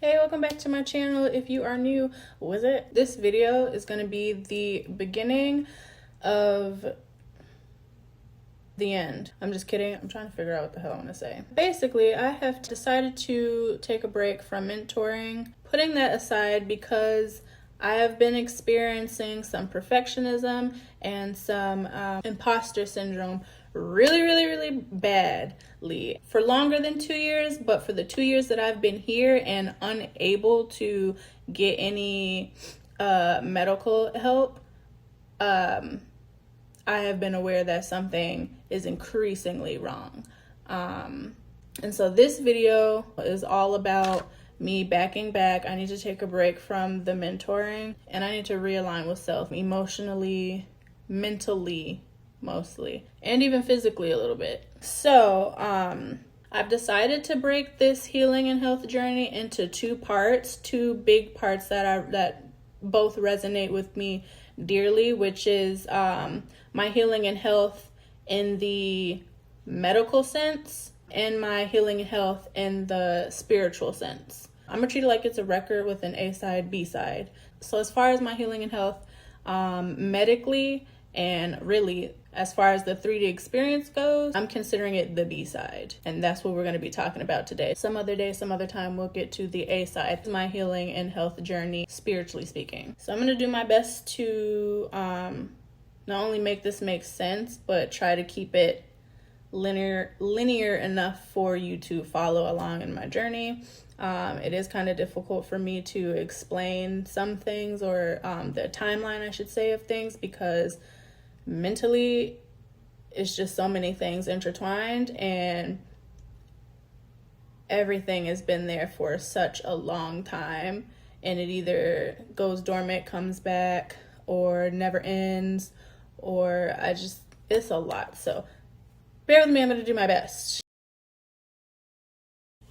Hey, welcome back to my channel. If you are new, this video is going to be the beginning of the end. I'm just kidding. I'm trying to figure out what the hell I want to say. Basically, I have decided to take a break from mentoring, putting that aside because I have been experiencing some perfectionism and some imposter syndrome really badly for longer than 2 years. But for the 2 years that I've been here and unable to get any medical help, I have been aware that something is increasingly wrong. And so this video is all about me backing back. I need to take a break from the mentoring and I need to realign with self emotionally, mentally, mostly, and even physically a little bit. So, I've decided to break this healing and health journey into two parts, two big parts that both resonate with me dearly, which is my healing and health in the medical sense and my healing and health in the spiritual sense. I'm gonna treat it like it's a record with an A side, B side. So as far as my healing and health medically and really as far as the 3D experience goes, I'm considering it the B side. And that's what we're going to be talking about today. Some other day, some other time, we'll get to the A side, my healing and health journey, spiritually speaking. So I'm going to do my best to not only make this make sense, but try to keep it linear enough for you to follow along in my journey. It is kind of difficult for me to explain some things or the timeline, I should say, of things because mentally it's just so many things intertwined and everything has been there for such a long time and it either goes dormant, comes back, or never ends, or it's a lot. So bear with me, I'm going to do my best.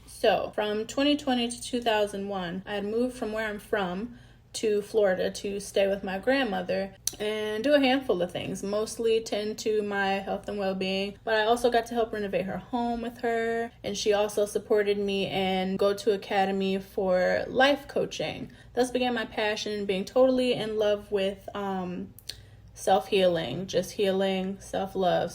So from 2020 to 2001, I had moved from where I'm from to Florida to stay with my grandmother and do a handful of things, mostly tend to my health and well-being, but I also got to help renovate her home with her, and she also supported me and go to academy for life coaching. Thus began my passion, being totally in love with self-healing, just healing, self-love,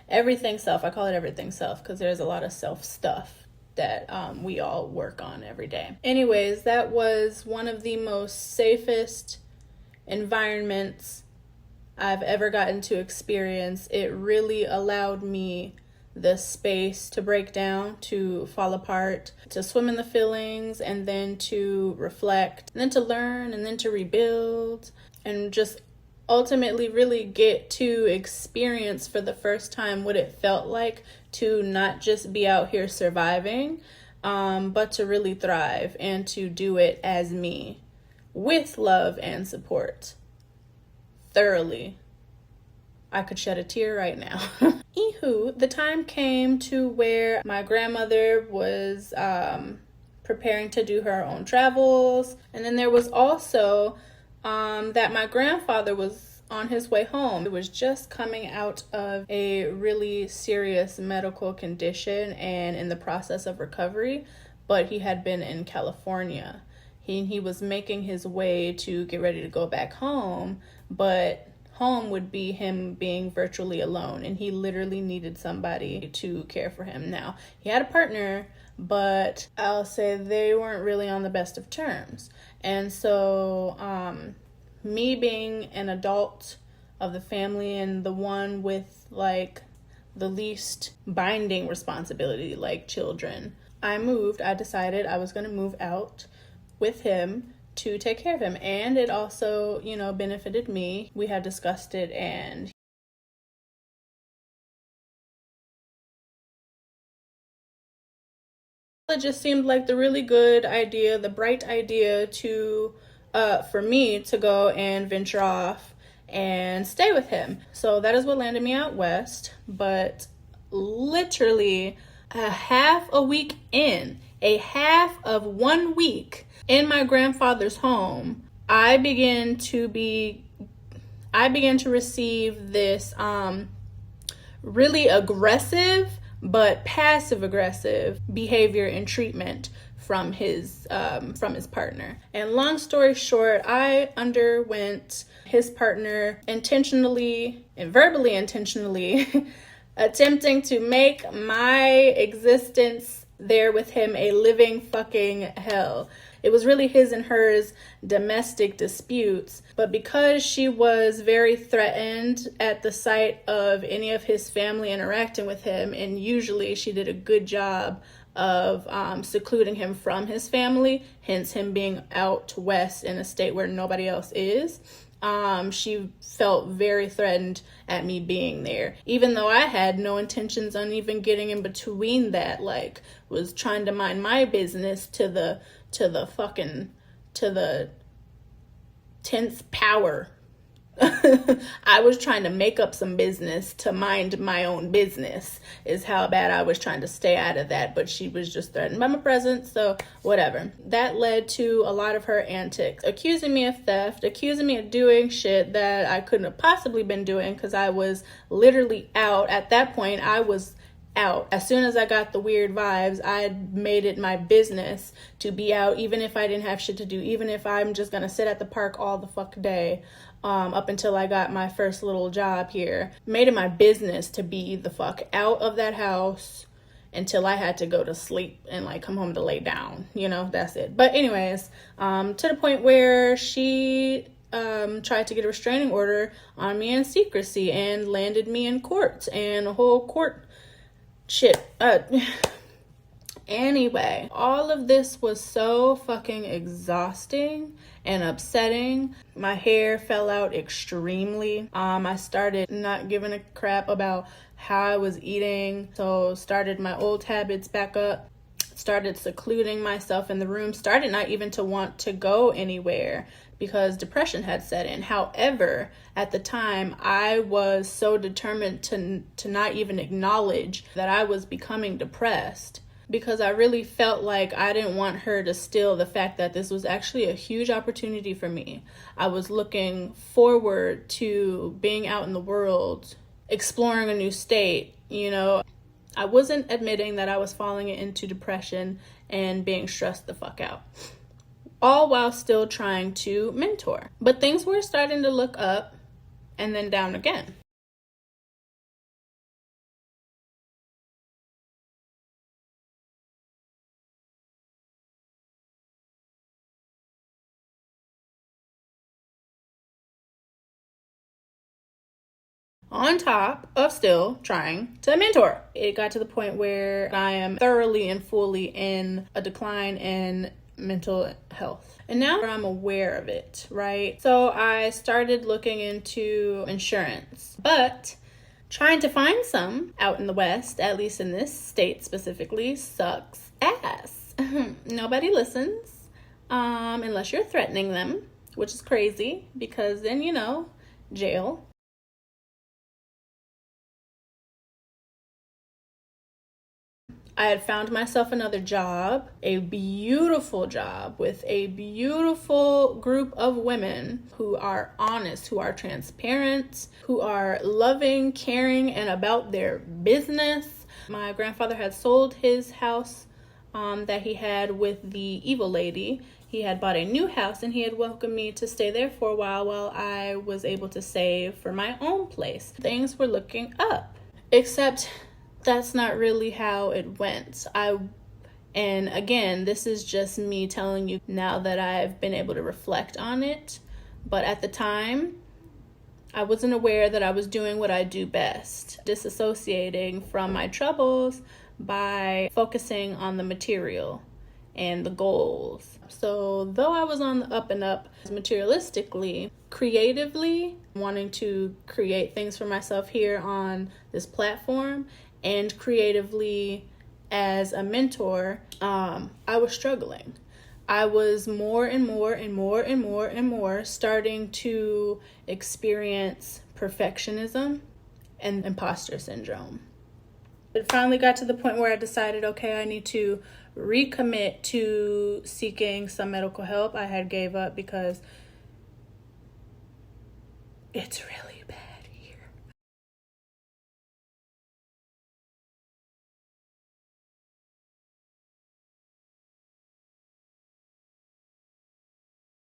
everything self. I call it everything self because there's a lot of self stuff that we all work on every day. Anyways, that was one of the most safest environments I've ever gotten to experience. It really allowed me the space to break down, to fall apart, to swim in the feelings, and then to reflect, and then to learn, and then to rebuild, and just ultimately really get to experience for the first time what it felt like to not just be out here surviving, but to really thrive and to do it as me with love and support thoroughly. I could shed a tear right now. Anywho, the time came to where my grandmother was preparing to do her own travels, and then there was also that my grandfather was on his way home. It was just coming out of a really serious medical condition and in the process of recovery, but he had been in California. He was making his way to get ready to go back home, but home would be him being virtually alone, and he literally needed somebody to care for him. Now, he had a partner, but I'll say they weren't really on the best of terms. And so me being an adult of the family and the one with like the least binding responsibility, like children, I decided I was going to move out with him to take care of him. And it also, benefited me. We had discussed it, and it just seemed like the really good idea, the bright idea to for me to go and venture off and stay with him. So that is what landed me out west. But literally a half of 1 week in my grandfather's home, I began to receive this really aggressive but passive aggressive behavior and treatment from his partner. And long story short, I underwent his partner intentionally and verbally intentionally attempting to make my existence there with him a living fucking hell. It was really his and hers domestic disputes, but because she was very threatened at the sight of any of his family interacting with him, and usually she did a good job of secluding him from his family, hence him being out west in a state where nobody else is. She felt very threatened at me being there, even though I had no intentions on even getting in between that. Like, was trying to mind my business to the 10th power. I was trying to make up some business to mind my own business, is how bad I was trying to stay out of that. But she was just threatened by my presence, so whatever. That led to a lot of her antics, accusing me of theft, accusing me of doing shit that I couldn't have possibly been doing, because I was literally out. At that point, I was out. As soon as I got the weird vibes, I made it my business to be out, even if I didn't have shit to do, even if I'm just gonna sit at the park all the fuck day. Up until I got my first little job here, made it my business to be the fuck out of that house until I had to go to sleep and like come home to lay down. You know, that's it. But anyways, to the point where she tried to get a restraining order on me in secrecy and landed me in court and a whole court shit. Anyway, all of this was so fucking exhausting and upsetting. My hair fell out extremely. I started not giving a crap about how I was eating, so started my old habits back up, started secluding myself in the room, started not even to want to go anywhere because depression had set in. However, at the time, I was so determined to not even acknowledge that I was becoming depressed, because I really felt like I didn't want her to steal the fact that this was actually a huge opportunity for me. I was looking forward to being out in the world, exploring a new state, you know. I wasn't admitting that I was falling into depression and being stressed the fuck out, all while still trying to mentor. But things were starting to look up and then down again. On top of still trying to mentor. It got to the point where I am thoroughly and fully in a decline in mental health. And now I'm aware of it, right? So I started looking into insurance, but trying to find some out in the West, at least in this state specifically, sucks ass. Nobody listens, unless you're threatening them, which is crazy, because then, you know, jail. I had found myself another job, a beautiful job with a beautiful group of women who are honest, who are transparent, who are loving, caring, and about their business. My grandfather had sold his house that he had with the evil lady. He had bought a new house and he had welcomed me to stay there for a while I was able to save for my own place. Things were looking up, except that's not really how it went. And again, this is just me telling you now that I've been able to reflect on it. But at the time, I wasn't aware that I was doing what I do best, disassociating from my troubles by focusing on the material and the goals. So though I was on the up and up materialistically, creatively, wanting to create things for myself here on this platform, and creatively as a mentor, I was struggling. I was more and more starting to experience perfectionism and imposter syndrome. It finally got to the point where I decided, okay, I need to recommit to seeking some medical help. I had gave up because it's really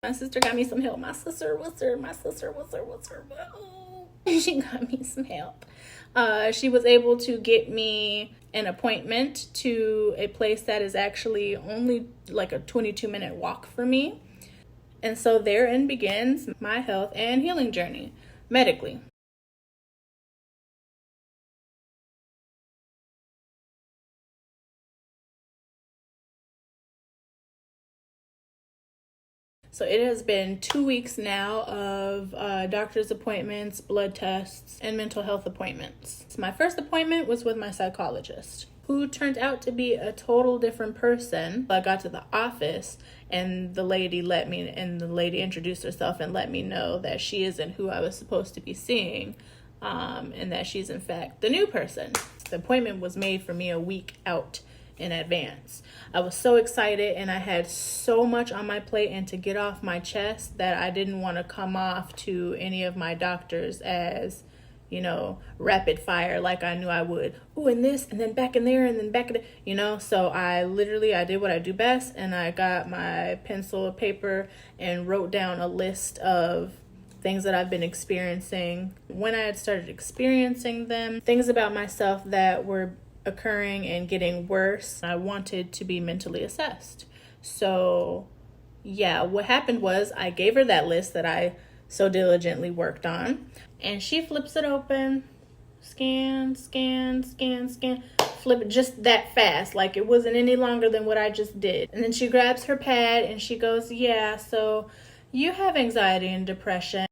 My sister got me some help. My sister, what's her? Whoa. She got me some help. She was able to get me an appointment to a place that is actually only like a 22-minute walk for me. And so therein begins my health and healing journey, medically. So it has been 2 weeks now of doctor's appointments, blood tests, and mental health appointments. So my first appointment was with my psychologist, who turned out to be a total different person. I got to the office and the lady introduced herself and let me know that she isn't who I was supposed to be seeing, and that she's in fact the new person. The appointment was made for me a week out in advance. I was so excited and I had so much on my plate and to get off my chest that I didn't want to come off to any of my doctors as, rapid fire like I knew I would. Ooh, and this, and then back in there, and then back in there, So I did what I do best, and I got my pencil and paper and wrote down a list of things that I've been experiencing, when I had started experiencing them, things about myself that were occurring and getting worse. I wanted to be mentally assessed. So yeah, what happened was I gave her that list that I so diligently worked on, and she flips it open, scan, flip it just that fast, like it wasn't any longer than what I just did. And then she grabs her pad and she goes, yeah, so you have anxiety and depression,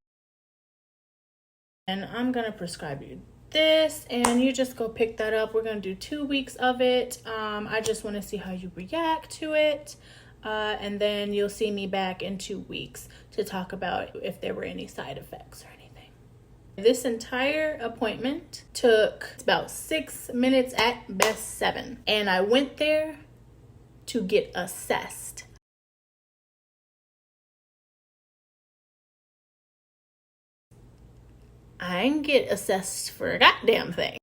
and I'm gonna prescribe you this, and you just go pick that up. We're gonna do 2 weeks of it. I just want to see how you react to it, and then you'll see me back in 2 weeks to talk about if there were any side effects or anything. This entire appointment took about 6 minutes, at best 7, and I went there to get assessed. I didn't get assessed for a goddamn thing.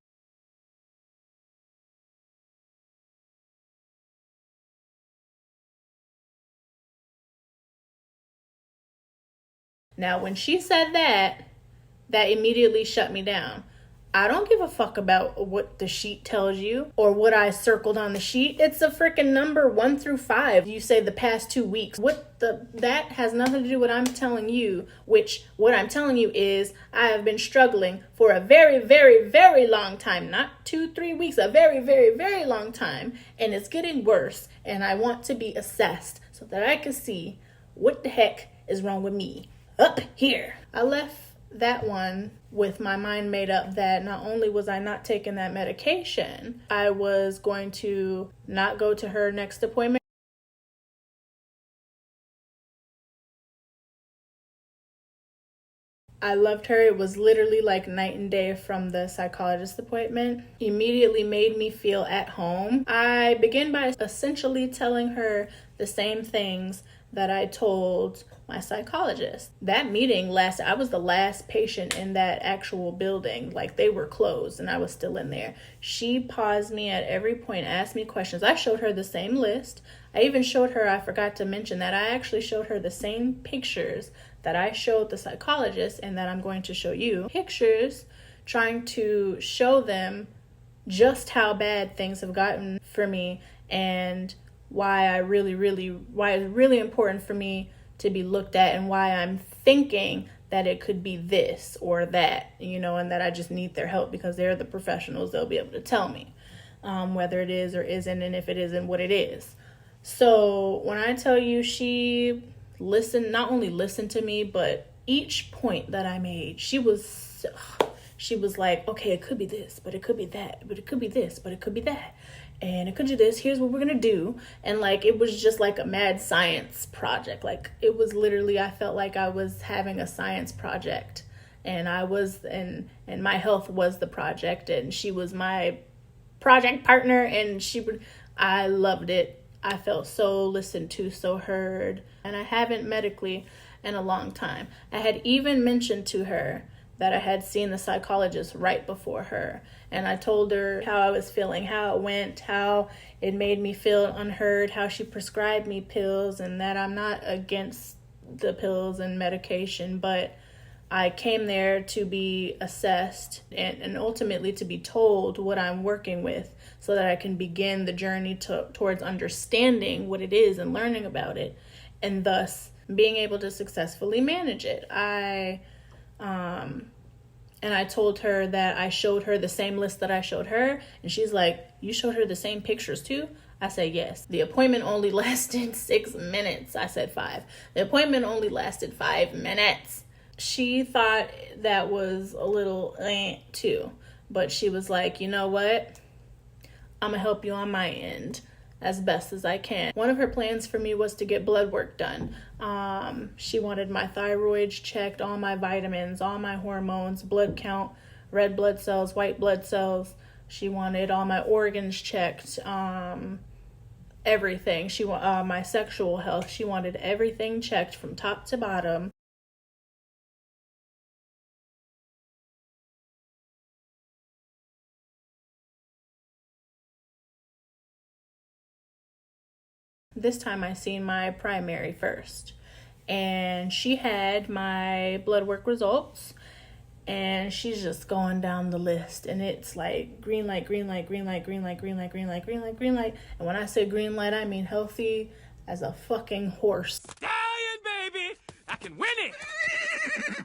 Now, when she said that immediately shut me down. I don't give a fuck about what the sheet tells you or what I circled on the sheet. It's a freaking number 1 through 5. You say the past 2 weeks. That has nothing to do with what I'm telling you, which what I'm telling you is I have been struggling for a very, very, very long time. Not 2-3 weeks, a very, very, very long time. And it's getting worse. And I want to be assessed so that I can see what the heck is wrong with me up here. I left that one with my mind made up that not only was I not taking that medication, I was going to not go to her next appointment. I loved her. It was literally like night and day from the psychologist appointment. Immediately made me feel at home. I began by essentially telling her the same things that I told my psychologist. That meeting lasted, I was the last patient in that actual building. Like, they were closed and I was still in there. She paused me at every point, asked me questions. I showed her the same list. I even showed her, I forgot to mention that I actually showed her the same pictures that I showed the psychologist and that I'm going to show you. Pictures trying to show them just how bad things have gotten for me and why it's really important for me to be looked at, and why I'm thinking that it could be this or that, and that I just need their help because they're the professionals. They'll be able to tell me whether it is or isn't, and if it isn't, what it is. So when I tell you she not only listened to me, but each point that I made, she was like, okay, it could be this, but it could be that, but it could be this, but it could be that. And it could do this, here's what we're gonna do. And like, it was just like a mad science project. Like, it was literally, I felt like I was having a science project, and and my health was the project, and she was my project partner, and I loved it. I felt so listened to, so heard, and I haven't medically in a long time. I had even mentioned to her that I had seen the psychologist right before her. And I told her how I was feeling, how it went, how it made me feel unheard, how she prescribed me pills, and that I'm not against the pills and medication, but I came there to be assessed and ultimately to be told what I'm working with so that I can begin the journey towards understanding what it is and learning about it, and thus being able to successfully manage it. And I told her that I showed her the same list that I showed her, and she's like, "You showed her the same pictures too?" I said, "Yes." The appointment only lasted 6 minutes. I said 5. The appointment only lasted 5 minutes. She thought that was a little too, but she was like, "You know what? I'm gonna help you on my end as best as I can." One of her plans for me was to get blood work done. She wanted my thyroid checked, all my vitamins, all my hormones, blood count, red blood cells, white blood cells. She wanted all my organs checked, everything. She my sexual health. She wanted everything checked from top to bottom. This time I seen my primary first, and she had my blood work results, and she's just going down the list, and it's like green light, green light, green light, green light, green light, green light, green light, green light. And when I say green light, I mean healthy as a fucking horse. Stallion, baby! I can win it!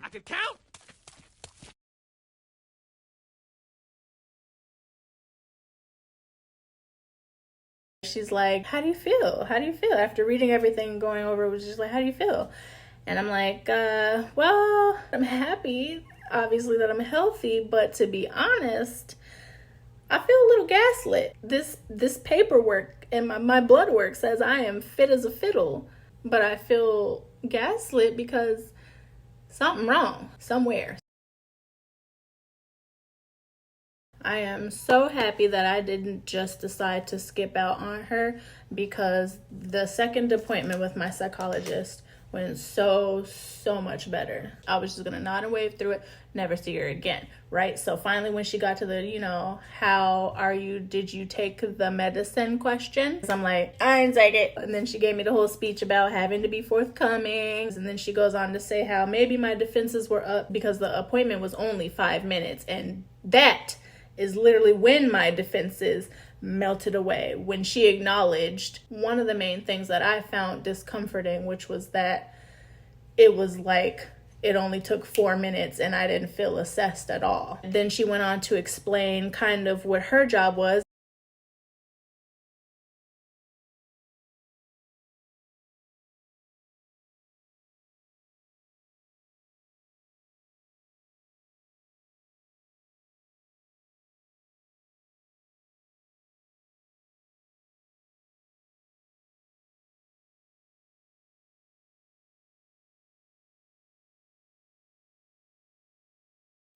I can count! She's like, "How do you feel? How do you feel?" After reading everything and going over, it was just like, "How do you feel?" And I'm like, well, I'm happy, obviously, that I'm healthy, but to be honest, I feel a little gaslit. This paperwork and my blood work says I am fit as a fiddle, but I feel gaslit because something wrong somewhere. I am so happy that I didn't just decide to skip out on her, because the second appointment with my psychologist went so much better. I was just gonna nod and wave through it, never see her again, right? So finally, when she got to the, how are you, did you take the medicine question? I'm like, I didn't take it. And then she gave me the whole speech about having to be forthcoming. And then she goes on to say how maybe my defenses were up because the appointment was only 5 minutes. And that is literally when my defenses melted away, when she acknowledged one of the main things that I found discomforting, which was that it was like it only took 4 minutes and I didn't feel assessed at all. Then she went on to explain kind of what her job was.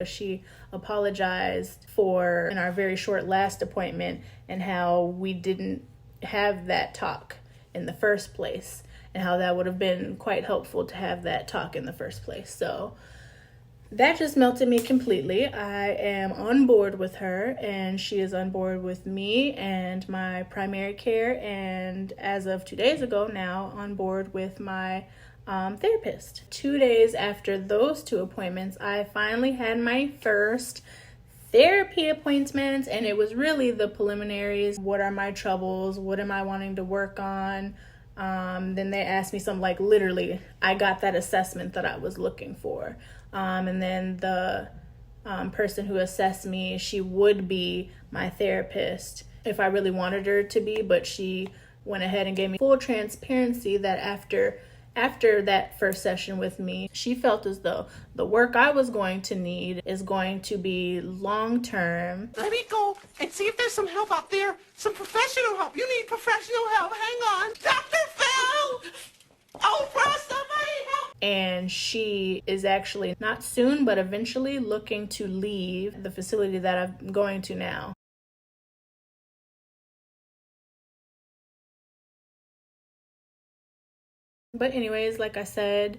She apologized for in our very short last appointment and how we didn't have that talk in the first place, and how that would have been quite helpful to have that talk in the first place. So that just melted me completely. I am on board with her, and she is on board with me and my primary care, and as of 2 days ago now, on board with my therapist. 2 days after those 2 appointments, I finally had my first therapy appointment, and it was really the preliminaries. What are my troubles? What am I wanting to work on? Then they asked me something like, literally, I got that assessment that I was looking for. And then the person who assessed me, she would be my therapist if I really wanted her to be, but she went ahead and gave me full transparency that after that first session with me, she felt as though the work I was going to need is going to be long-term. Let me go and see if there's some help out there. Some professional help. You need professional help. Hang on. Dr. Phil! Oh, bro, somebody help! And she is actually not soon, but eventually looking to leave the facility that I'm going to now. But anyways, like I said,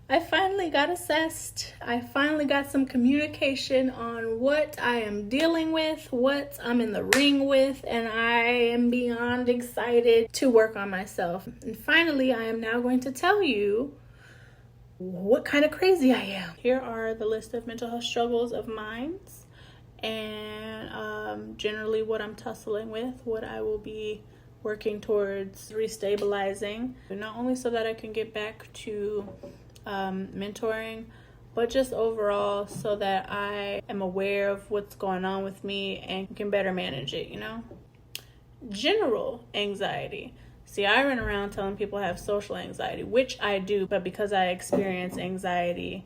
I finally got assessed. I finally got some communication on what I am dealing with, what I'm in the ring with, and I am beyond excited to work on myself. And finally, I am now going to tell you what kind of crazy I am. Here are the list of mental health struggles of mine, and generally what I'm tussling with, what I will be working towards restabilizing, not only so that I can get back to mentoring, but just overall so that I am aware of what's going on with me and can better manage it, you know? General anxiety. See, I run around telling people I have social anxiety, which I do, but because I experience anxiety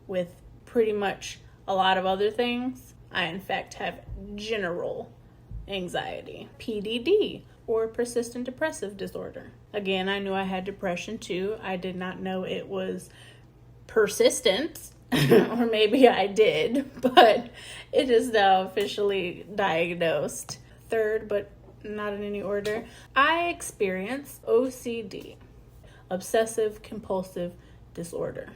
with pretty much a lot of other things, I in fact have general anxiety. PDD, or persistent depressive disorder. Again, I knew I had depression too. I did not know it was persistent, or maybe I did, but it is now officially diagnosed. Third, but not in any order, I experience OCD, obsessive compulsive disorder.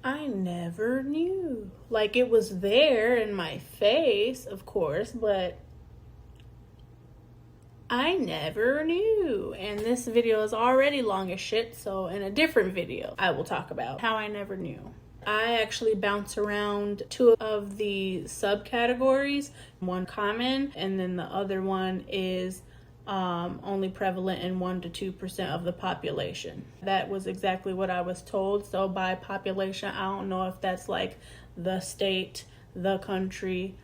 I never knew. Like, it was there in my face, of course, but I never knew. And this video is already long as shit, so in a different video, I will talk about how I never knew. I actually bounce around two of the subcategories, one common, and then the other one is only prevalent in 1% to 2% of the population. That was exactly what I was told. So by population, I don't know if that's like the state, the country,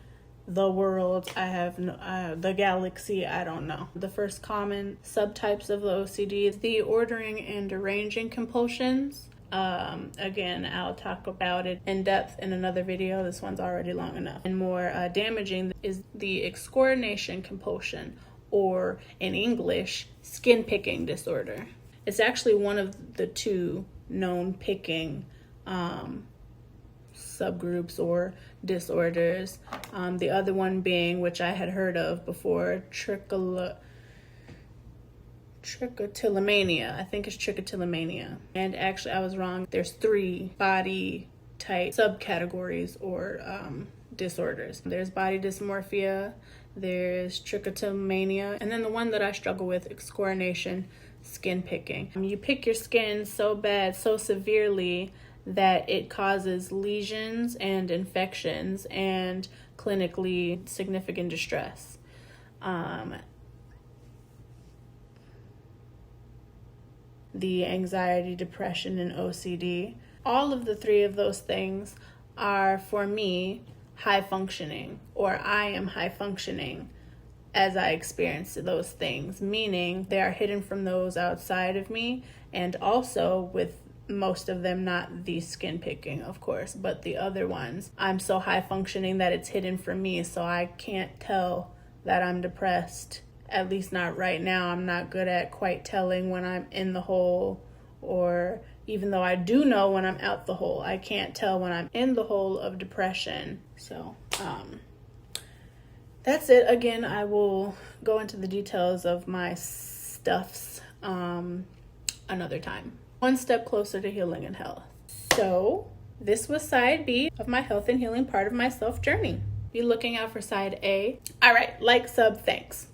the world, I have no, the galaxy, I don't know. The first common subtypes of the OCD is the ordering and arranging compulsions. Again, I'll talk about it in depth in another video. This one's already long enough. And more damaging is the excoordination compulsion, or in English, skin picking disorder. It's actually one of the two known picking subgroups or disorders. The other one being, which I had heard of before, trichotillomania. I think it's trichotillomania. And actually, I was wrong. There's 3 body type subcategories or disorders. There's body dysmorphia, there's trichotillomania, and then the one that I struggle with, excoordination, skin picking. You pick your skin so bad, so severely, that it causes lesions and infections and clinically significant distress. The anxiety, depression, and OCD. All of the 3 of those things are, for me, high functioning, or I am high functioning as I experience those things, meaning they are hidden from those outside of me, and also with most of them not the skin picking, of course, but the other ones, I'm so high functioning that it's hidden from me, so I can't tell that I'm depressed. At least not right now. I'm not good at quite telling when I'm in the hole, or even though I do know when I'm out the hole, I can't tell when I'm in the hole of depression. So that's it. Again, I will go into the details of my stuffs another time. One step closer to healing and health. So this was side B of my health and healing part of my self journey. Be looking out for side A. All right, like, sub, thanks.